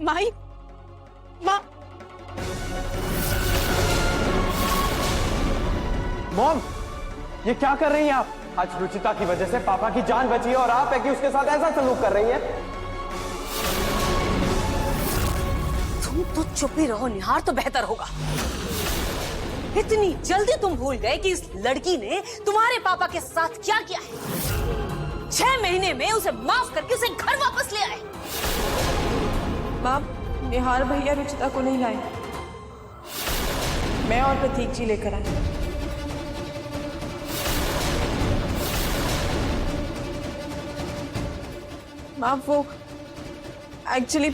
माई, माँ। मॉम, ये क्या कर रही हैं आप? आज रुचिता की वजह से पापा की जान बची है और आप है कि उसके साथ ऐसा सलूक कर रही है। तुम तो चुप ही रहो निहार, तो बेहतर होगा। इतनी जल्दी तुम भूल गए कि इस लड़की ने तुम्हारे पापा के साथ क्या किया है। 6 महीने में उसे माफ करके उसे घर वापस ले आए। माँ, निहार भैया रुचिता को नहीं लाए, मैं और प्रतीक जी लेकर आए। माँ, वो एक्चुअली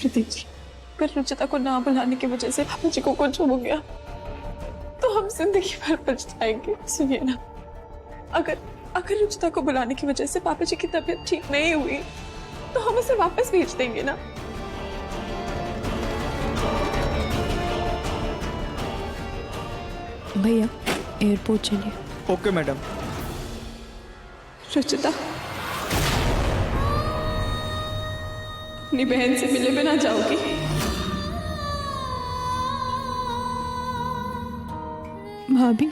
प्रतीक जी, अगर रुचिता को ना बुलाने की वजह से पापा जी को कुछ हो गया तो हम जिंदगी भर पछताएंगे। सुनिए ना, अगर रुचिता को बुलाने की वजह से पापा जी की तबीयत ठीक नहीं हुई तो हम उसे वापस भेज देंगे ना। भैया एयरपोर्ट चलिए। Okay madam. रुचिता अपनी बहन से मिले बिना जाओगी? भाभी,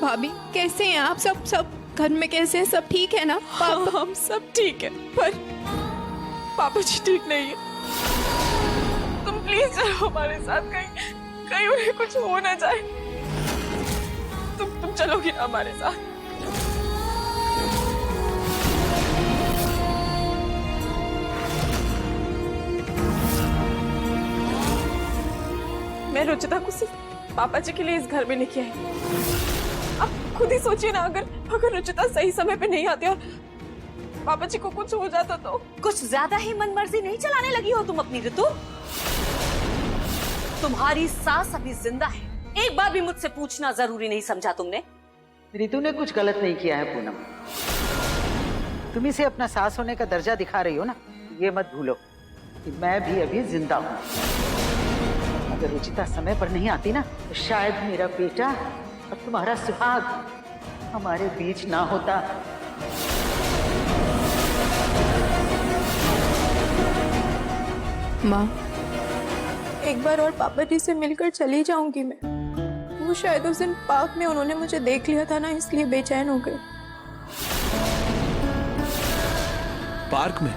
भाभी कैसे हैं आप? सब घर में कैसे हैं? सब ठीक है ना? पापा, हम सब ठीक है, पर पापा जी ठीक नहीं है। तुम प्लीज चलो हमारे साथ, कहीं उन्हें कुछ हो ना जाए। तुम चलोगी ना हमारे साथ? मैं रुचिता को सिर्फ पापा जी के लिए इस घर में लेके आई। आप खुद ही सोचिए ना, अगर रुचिता सही समय पे नहीं आती और पापा जी को कुछ हो जाता तो। कुछ ज्यादा ही मनमर्जी नहीं चलाने लगी हो तुम अपनी ऋतु? तुम्हारी सास अभी जिंदा है, एक बार भी मुझसे पूछना जरूरी नहीं समझा तुमने? ऋतु ने कुछ गलत नहीं किया है पूनम। तुम इसे अपना सास होने का दर्जा दिखा रही हो ना, ये मत भूलो कि मैं भी अभी जिंदा हूँ। अगर रुचिता समय पर नहीं आती ना तो शायद मेरा बेटा और तुम्हारा सुहाग हमारे बीच ना होता। माँ, एक बार और पापा जी से मिलकर चली जाऊंगी मैं। वो शायद उस दिन पार्क में उन्होंने मुझे देख लिया था ना, इसलिए बेचैन हो गए। पार्क में?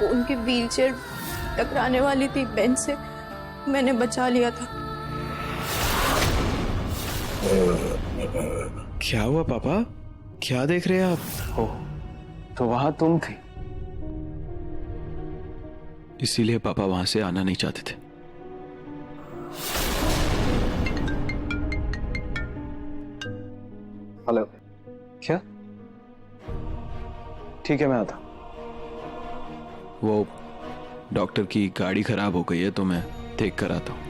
उनकी व्हीलचेयर टकराने वाली थी बेंच से, मैंने बचा लिया था। क्या हुआ पापा? क्या देख रहे हैं आप? ओ, तो वहां तुम थी। इसीलिए पापा वहां से आना नहीं चाहते थे। हेलो। क्या? ठीक है, मैं आता। वो डॉक्टर की गाड़ी खराब हो गई है तो मैं देख कर आता हूँ।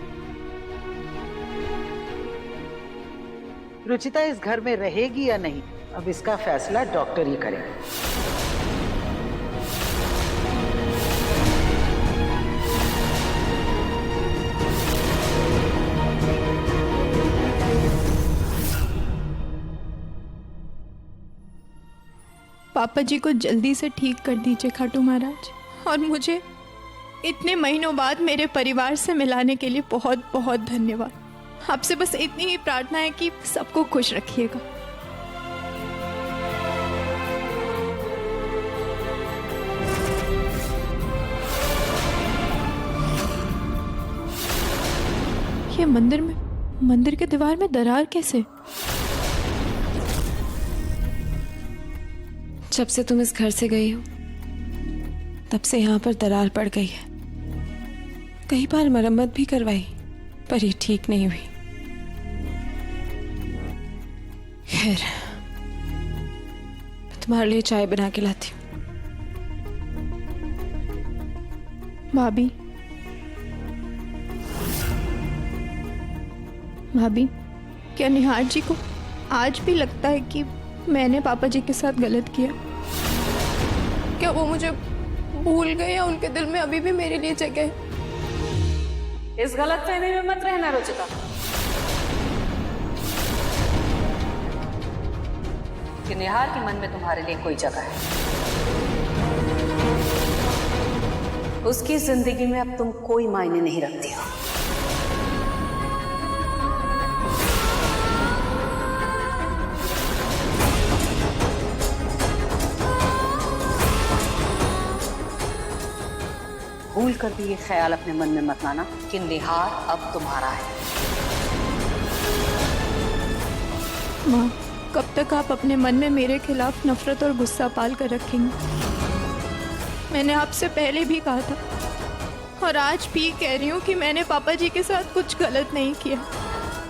रुचिता इस घर में रहेगी या नहीं, अब इसका फैसला डॉक्टर ही करेगा। पापा जी को जल्दी से ठीक कर दीजिए खाटू महाराज, और मुझे इतने महीनों बाद मेरे परिवार से मिलाने के लिए बहुत बहुत धन्यवाद। आपसे बस इतनी ही प्रार्थना है कि सबको खुश रखिएगा। ये मंदिर के दीवार में दरार कैसे? जब से तुम इस घर से गई हो तब से यहाँ पर दरार पड़ गई है। कई बार मरम्मत भी करवाई पर ये ठीक नहीं हुई। खैर, तुम्हारे लिए चाय बना के लाती हूँ। भाभी, भाभी, क्या निहार जी को आज भी लगता है कि मैंने पापा जी के साथ गलत किया? क्या वो मुझे भूल गए या उनके दिल में अभी भी मेरे लिए जगह है। इस गलतफहमी में मत रहना रुचिता कि निहार के मन में तुम्हारे लिए कोई जगह है। उसकी जिंदगी में अब तुम कोई मायने नहीं रखती हो। भूल कर भी ये ख्याल अपने मन में मत लाना कि निहार अब तुम्हारा है। माँ, कब तक आप अपने मन में मेरे खिलाफ नफरत और गुस्सा पाल कर रखेंगे? मैंने आपसे पहले भी कहा था और आज भी कह रही हूँ कि मैंने पापा जी के साथ कुछ गलत नहीं किया,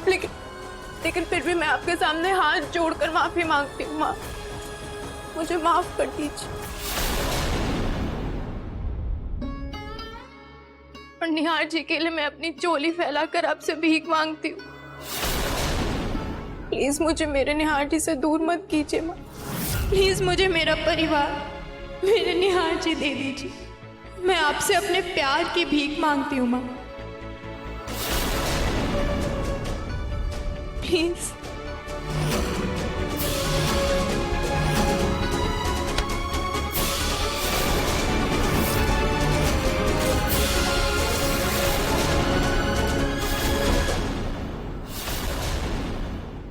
लेकिन फिर भी मैं आपके सामने हाथ जोड़कर माफी मांगती हूँ। माँ, मुझे माफ कर दीजिए। और निहार जी के लिए मैं अपनी चोली फैलाकर आपसे भीख मांगती हूँ। प्लीज मुझे मेरे निहार जी से दूर मत कीजिए माँ। प्लीज मुझे मेरा परिवार, मेरे निहार जी दे दीजिए। मैं आपसे अपने प्यार की भीख मांगती हूँ माँ, प्लीज।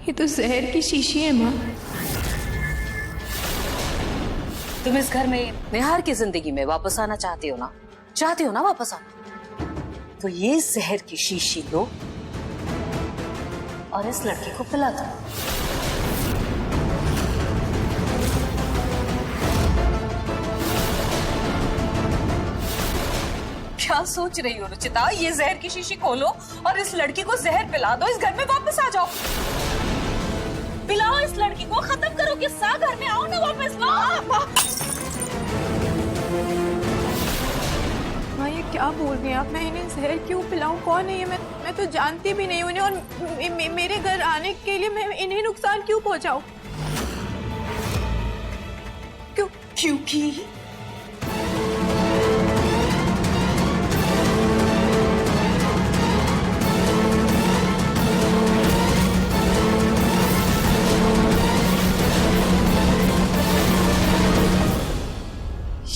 ये तो जहर की शीशी है माँ। तुम इस घर में निहार की जिंदगी में वापस आना चाहती हो ना वापस आना? तो ये जहर की शीशी लो और इस लड़की को पिला दो। क्या सोच रही हो रुचिता? ये जहर की शीशी खोलो और इस लड़की को जहर पिला दो। इस घर में वापस आ जाओ, पिलाओ इस लड़की को, खत्म करो किस्सा, घर में आओ ना वापस। माँ, ये क्या बोल रही हैं आप? मैं इन्हें जहर क्यों पिलाऊं? कौन है ये? मैं तो जानती भी नहीं उन्हें, और मेरे घर आने के लिए मैं इन्हें नुकसान क्यों पहुंचाऊं? क्योंकि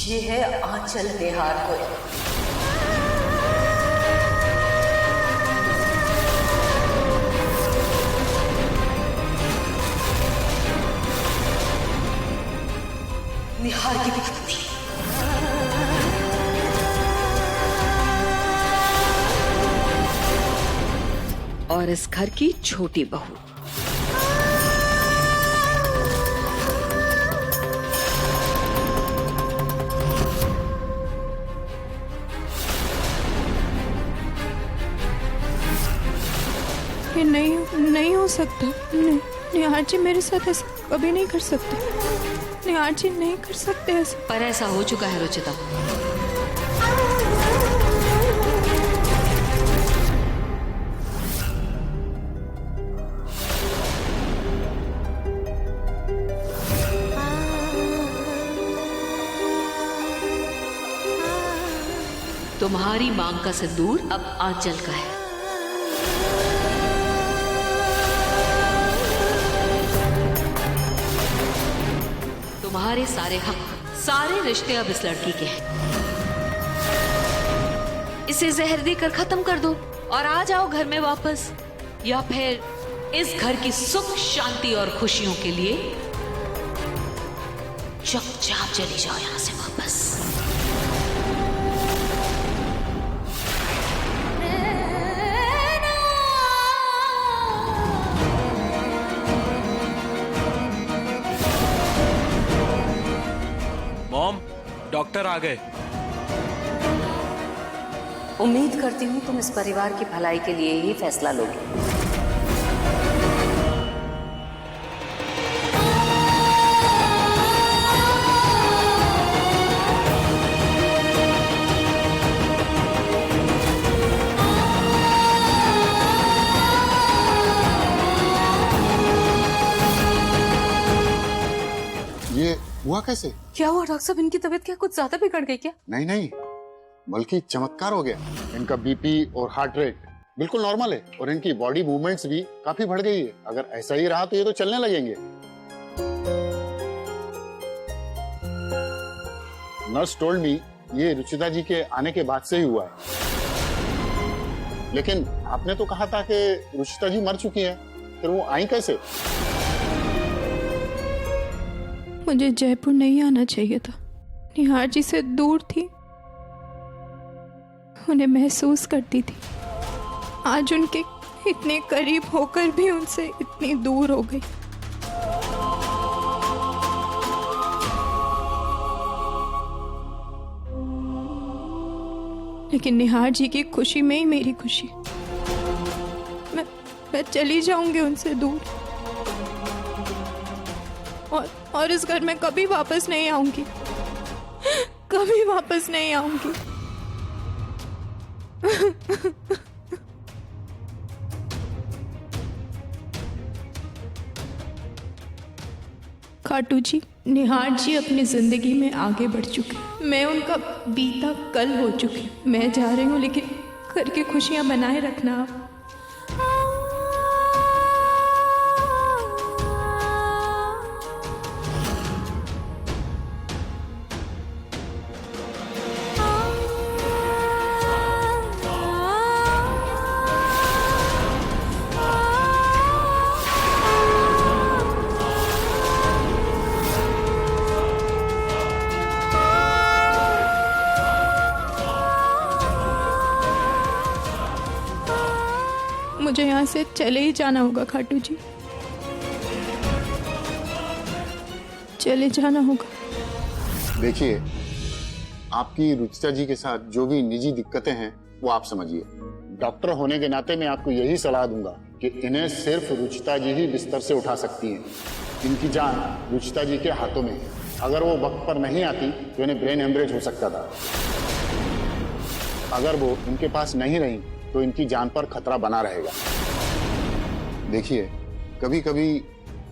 ये है आंचल निहार को। निहार की पत्नी। और इस घर की छोटी बहू। ये नहीं हो सकता। निहार जी मेरे साथ ऐसा कभी नहीं कर सकते। निहार जी नहीं कर सकते ऐसा। पर ऐसा हो चुका है रुचिता। तुम्हारी मांग का सिंदूर अब आंचल का है। तुम्हारे सारे हक, सारे रिश्ते अब इस लड़की के हैं। इसे जहर देकर खत्म कर दो और आ जाओ घर में वापस, या फिर इस घर की सुख शांति और खुशियों के लिए चुपचाप चली जाओ यहां से वापस। मॉम, डॉक्टर आ गए। उम्मीद करती हूँ तुम इस परिवार की भलाई के लिए ही फैसला लोगे। ये वो हुआ कैसे? क्या हुआ डॉक्टर साहब, इनकी तबीयत क्या कुछ ज्यादा बिगड़ गई क्या? नहीं नहीं, बल्कि चमत्कार हो गया। इनका बीपी और हार्ट रेट बिल्कुल नॉर्मल है और इनकी बॉडी मूवमेंट्स भी काफी बढ़ गई है। अगर ऐसा ही रहा तो ये तो चलने लगेंगे। नर्स टोल्ड मी ये रुचिता जी के आने के बाद से ही हुआ है। लेकिन आपने तो कहा था कि रुचिता जी मर चुकी हैं, फिर वो आई कैसे? मुझे जयपुर नहीं आना चाहिए था। निहार जी से दूर थी, उन्हें महसूस करती थी। आज उनके इतने करीब होकर भी उनसे इतनी दूर हो गई। लेकिन निहार जी की खुशी में ही मेरी खुशी। मैं चली जाऊंगी उनसे दूर और इस घर में कभी वापस नहीं आऊंगी, कभी वापस नहीं आऊंगी। खाटू जी, निहार जी अपनी जिंदगी में आगे बढ़ चुके। मैं उनका बीता कल हो चुकी। मैं जा रही हूँ, लेकिन घर की खुशियां बनाए रखना आप। मुझे यहाँ से चले ही जाना होगा खाटू जी, चले जाना होगा। देखिए, आपकी रुचिता जी के साथ जो भी निजी दिक्कतें हैं वो आप समझिए। डॉक्टर होने के नाते मैं आपको यही सलाह दूंगा कि इन्हें सिर्फ रुचिता जी ही बिस्तर से उठा सकती हैं। इनकी जान रुचिता जी के हाथों में है। अगर वो वक्त पर नहीं आती तो इन्हें ब्रेन हेमरेज हो सकता था। अगर वो इनके पास नहीं रही तो इनकी जान पर खतरा बना रहेगा। देखिए, कभी कभी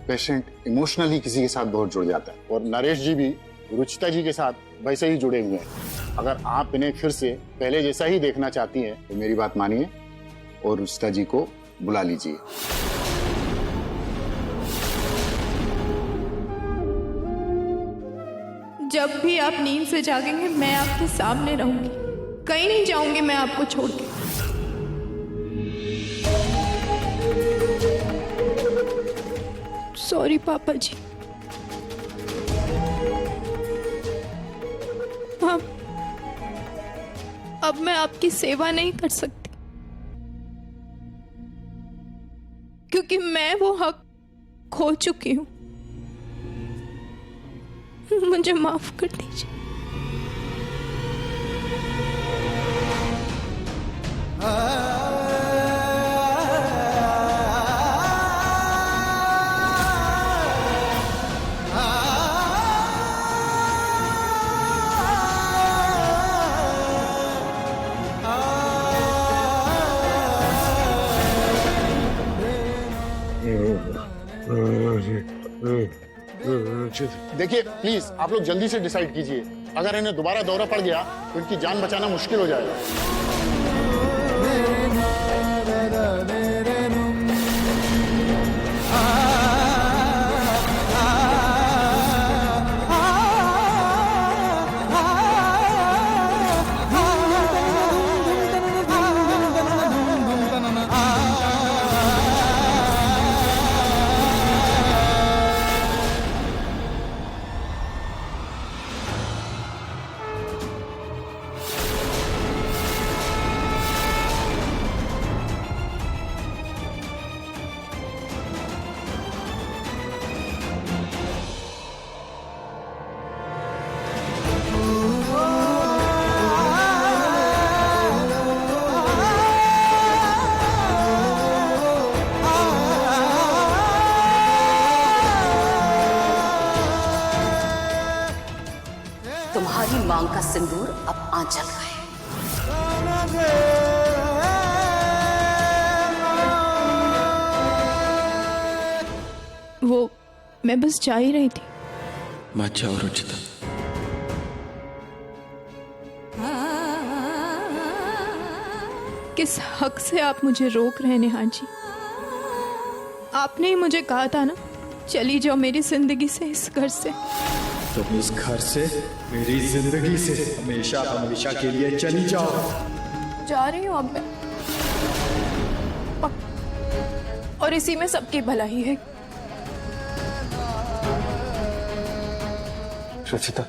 पेशेंट इमोशनली किसी के साथ बहुत जुड़ जाता है और नरेश जी भी रुचिता जी के साथ वैसे ही जुड़े हुए हैं। अगर आप इन्हें फिर से पहले जैसा ही देखना चाहती हैं तो मेरी बात मानिए और रुचिता जी को बुला लीजिए। जब भी आप नींद से जागेंगे मैं आपके सामने रहूंगी, कहीं नहीं जाऊंगी मैं आपको छोड़ के। सॉरी पापा जी। अब मैं आपकी सेवा नहीं कर सकती, क्योंकि मैं वो हक खो चुकी हूं। मुझे माफ कर दीजिए। देखिए प्लीज आप लोग जल्दी से डिसाइड कीजिए। अगर इन्हें दोबारा दौरा पड़ गया तो इनकी जान बचाना मुश्किल हो जाएगा। तुम्हारी मांग का सिंदूर अब आंचल का है। वो मैं बस जा ही रही थी, मत जाओ रुचिता। किस हक से आप मुझे रोक रहे हैं नेहा जी? आपने ही मुझे कहा था ना, चली जाओ मेरी जिंदगी से, इस घर से। तुम इस घर से, मेरी जिंदगी से हमेशा हमेशा के लिए चली जाओ। जा रही हूँ अब मैं, और इसी में सबकी भलाई है। रुचिता,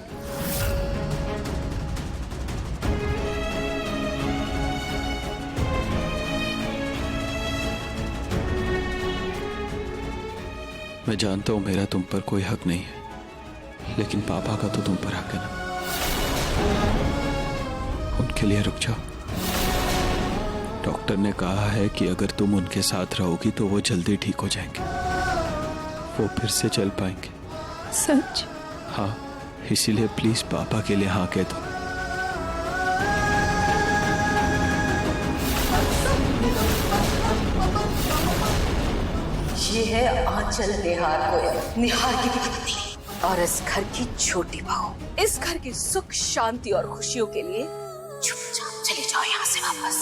मैं जानता हूं मेरा तुम पर कोई हक नहीं है, लेकिन पापा का तो तुम पर हक है ना। उनके लिए रुक जाओ। डॉक्टर ने कहा है कि अगर तुम उनके साथ रहोगी तो वो जल्दी ठीक हो जाएंगे, वो फिर से चल पाएंगे। सच? हाँ, इसीलिए प्लीज पापा के लिए हाँ कह दो। ये है आंचल निहार की पत्नी और इस घर की छोटी बहू। इस घर की सुख शांति और खुशियों के लिए चुपचाप चले जाओ यहाँ से वापस।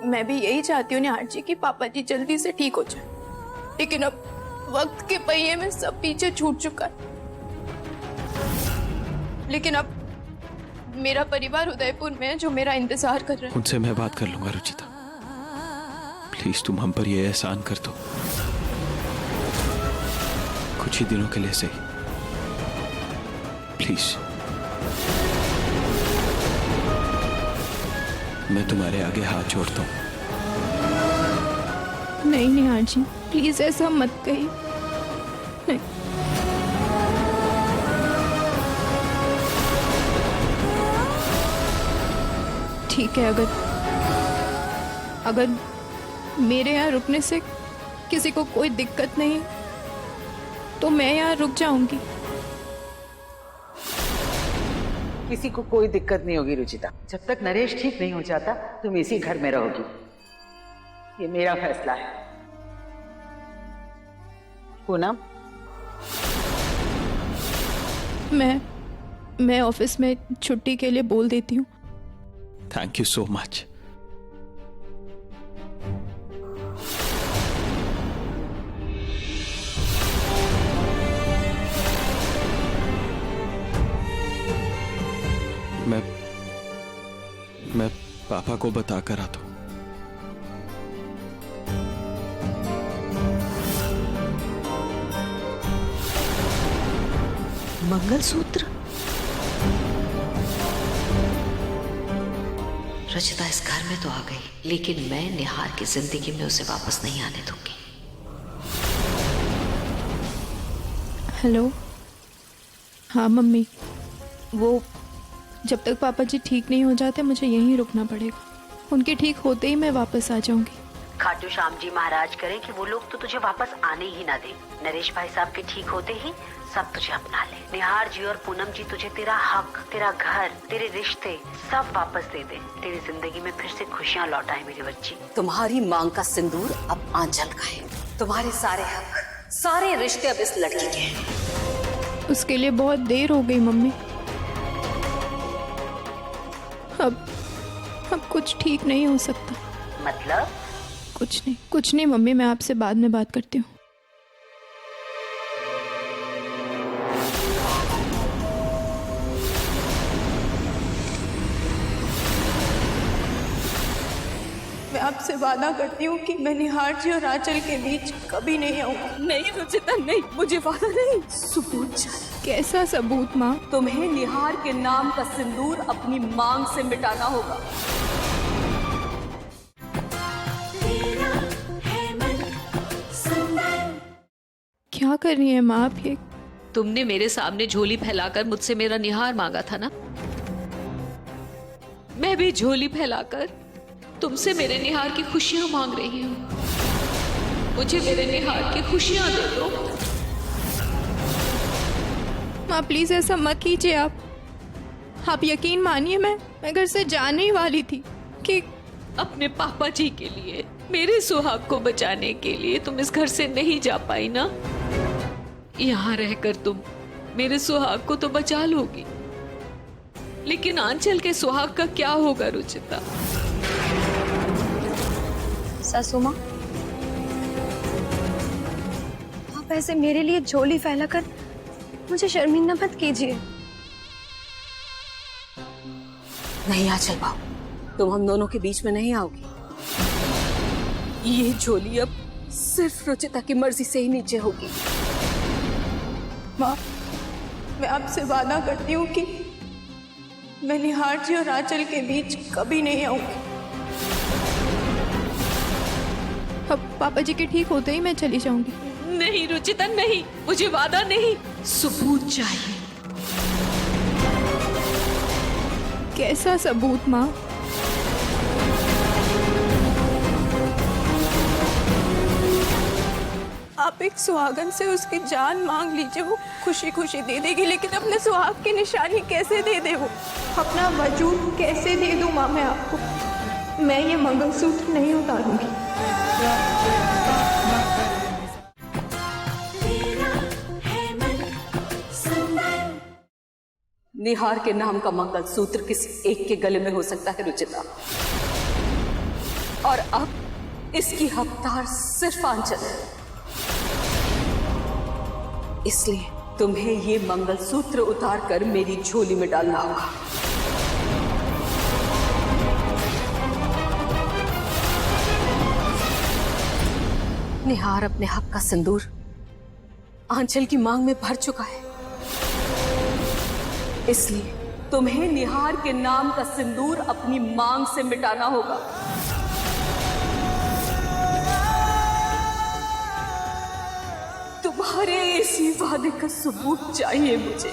मैं भी यही चाहती हूँ निहार जी कि पापा जी जल्दी से ठीक हो जाए, लेकिन अब वक्त के पहिए में सब पीछे छूट चुका है। लेकिन अब मेरा परिवार उदयपुर में है जो मेरा इंतजार कर रहा है। उनसे मैं बात कर लूंगा रुचिता, प्लीज तुम हम पर ये एहसान कर दो, कुछ ही दिनों के लिए सही, प्लीज। मैं तुम्हारे आगे हाथ जोड़ता हूँ। नहीं निहार जी, प्लीज ऐसा मत कहिए। नहीं, ठीक है, अगर मेरे यहाँ रुकने से किसी को कोई दिक्कत नहीं तो मैं यहाँ रुक जाऊंगी। किसी को कोई दिक्कत नहीं होगी रुचिता। जब तक नरेश ठीक नहीं हो जाता तुम इसी घर में रहोगी, ये मेरा फैसला है। पूनम, मैं ऑफिस में छुट्टी के लिए बोल देती हूँ। Thank you so much. मैं पापा को बता कर आता हूं। मंगलसूत्र? रचिता इस घर में तो आ गई, लेकिन मैं निहार की जिंदगी में उसे वापस नहीं आने दूंगी। हेलो, हाँ मम्मी, वो जब तक पापा जी ठीक नहीं हो जाते मुझे यहीं रुकना पड़ेगा। उनके ठीक होते ही मैं वापस आ जाऊंगी। खाटू श्याम जी महाराज करें कि वो लोग तो तुझे वापस आने ही ना दे। नरेश भाई साहब के ठीक होते ही सब तुझे अपना ले। निहार जी और पूनम जी तुझे तेरा हक, तेरा घर, तेरे रिश्ते सब वापस दे दे। तेरी जिंदगी में फिर से खुशियाँ लौटाए मेरी बच्ची। तुम्हारी मांग का सिंदूर अब आंचल का है। तुम्हारे सारे हक, सारे रिश्ते अब इस लड़की के हैं। उसके लिए बहुत देर हो गई मम्मी। अब कुछ ठीक नहीं हो सकता। मतलब? कुछ नहीं मम्मी, मैं आपसे बाद में बात करती हूँ। मैं आपसे वादा करती हूँ कि मैं निहार जी और आंचल के बीच कभी नहीं आऊंगा। नहीं रुचिता नहीं, मुझे वादा नहीं, सबूत चाहिए। कैसा सबूत माँ? तुम्हें निहार के नाम का सिंदूर अपनी मांग से मिटाना होगा। क्या कर रही है माँ आप ये? तुमने मेरे सामने झोली फैलाकर मुझसे मेरा निहार मांगा था ना, मैं भी झोली फैलाकर तुमसे मेरे निहार की खुशियां मांग रही हूँ। मुझे मेरे निहार की खुशियां दे दो। माँ प्लीज ऐसा मत कीजिए आप यकीन मानिए, मैं घर से जाने ही वाली थी कि अपने पापा जी के लिए, मेरे सुहाग को बचाने के लिए तुम इस घर से नहीं जा पाई ना। यहाँ रहकर तुम मेरे सुहाग को तो बचा लोगी, लेकिन आंचल के सुहाग का क्या होगा रुचिता? सासू माँ, आप ऐसे मेरे लिए झोली फैलाकर मुझे शर्मिंदा मत कीजिए। नहीं आंचल बाबू, तुम हम दोनों के बीच में नहीं आओगी। ये झोली अब सिर्फ रुचिता की मर्जी से ही नीचे होगी। माँ, मैं आपसे वादा करती हूँ कि मैं निहार जी और आंचल के बीच कभी नहीं आऊंगी। अब पापा जी के ठीक होते ही मैं चली जाऊंगी। नहीं रुचिता नहीं, मुझे वादा नहीं, सबूत चाहिए। कैसा सबूत माँ? आप एक सुहागन से उसकी जान मांग लीजिए, वो खुशी खुशी दे देगी, लेकिन अपने सुहाग की निशानी कैसे दे दे वो? अपना वजूद कैसे दे दूं माँ मैं आपको? मैं ये मंगलसूत्र नहीं उतारूंगी। निहार के नाम का मंगलसूत्र किसी एक के गले में हो सकता है रुचिता, और अब इसकी हकदार सिर्फ आंचल है। इसलिए तुम्हें ये मंगलसूत्र उतार कर मेरी झोली में डालना होगा। निहार अपने हक का सिंदूर आंचल की मांग में भर चुका है, इसलिए तुम्हें निहार के नाम का सिंदूर अपनी मांग से मिटाना होगा। तुम्हारे इसी वादे का सबूत चाहिए मुझे।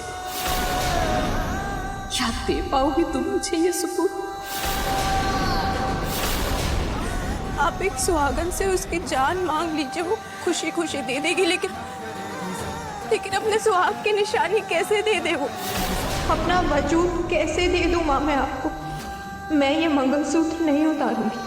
क्या दे पाओगी तुम मुझे ये सबूत? आप एक सुहागन से उसकी जान मांग लीजिए, वो खुशी खुशी दे देगी, लेकिन अपने सुहाग की निशानी कैसे दे दे वो? अपना वजूद कैसे दे दूं माँ मैं आपको? मैं ये मंगलसूत्र नहीं उतारूंगी।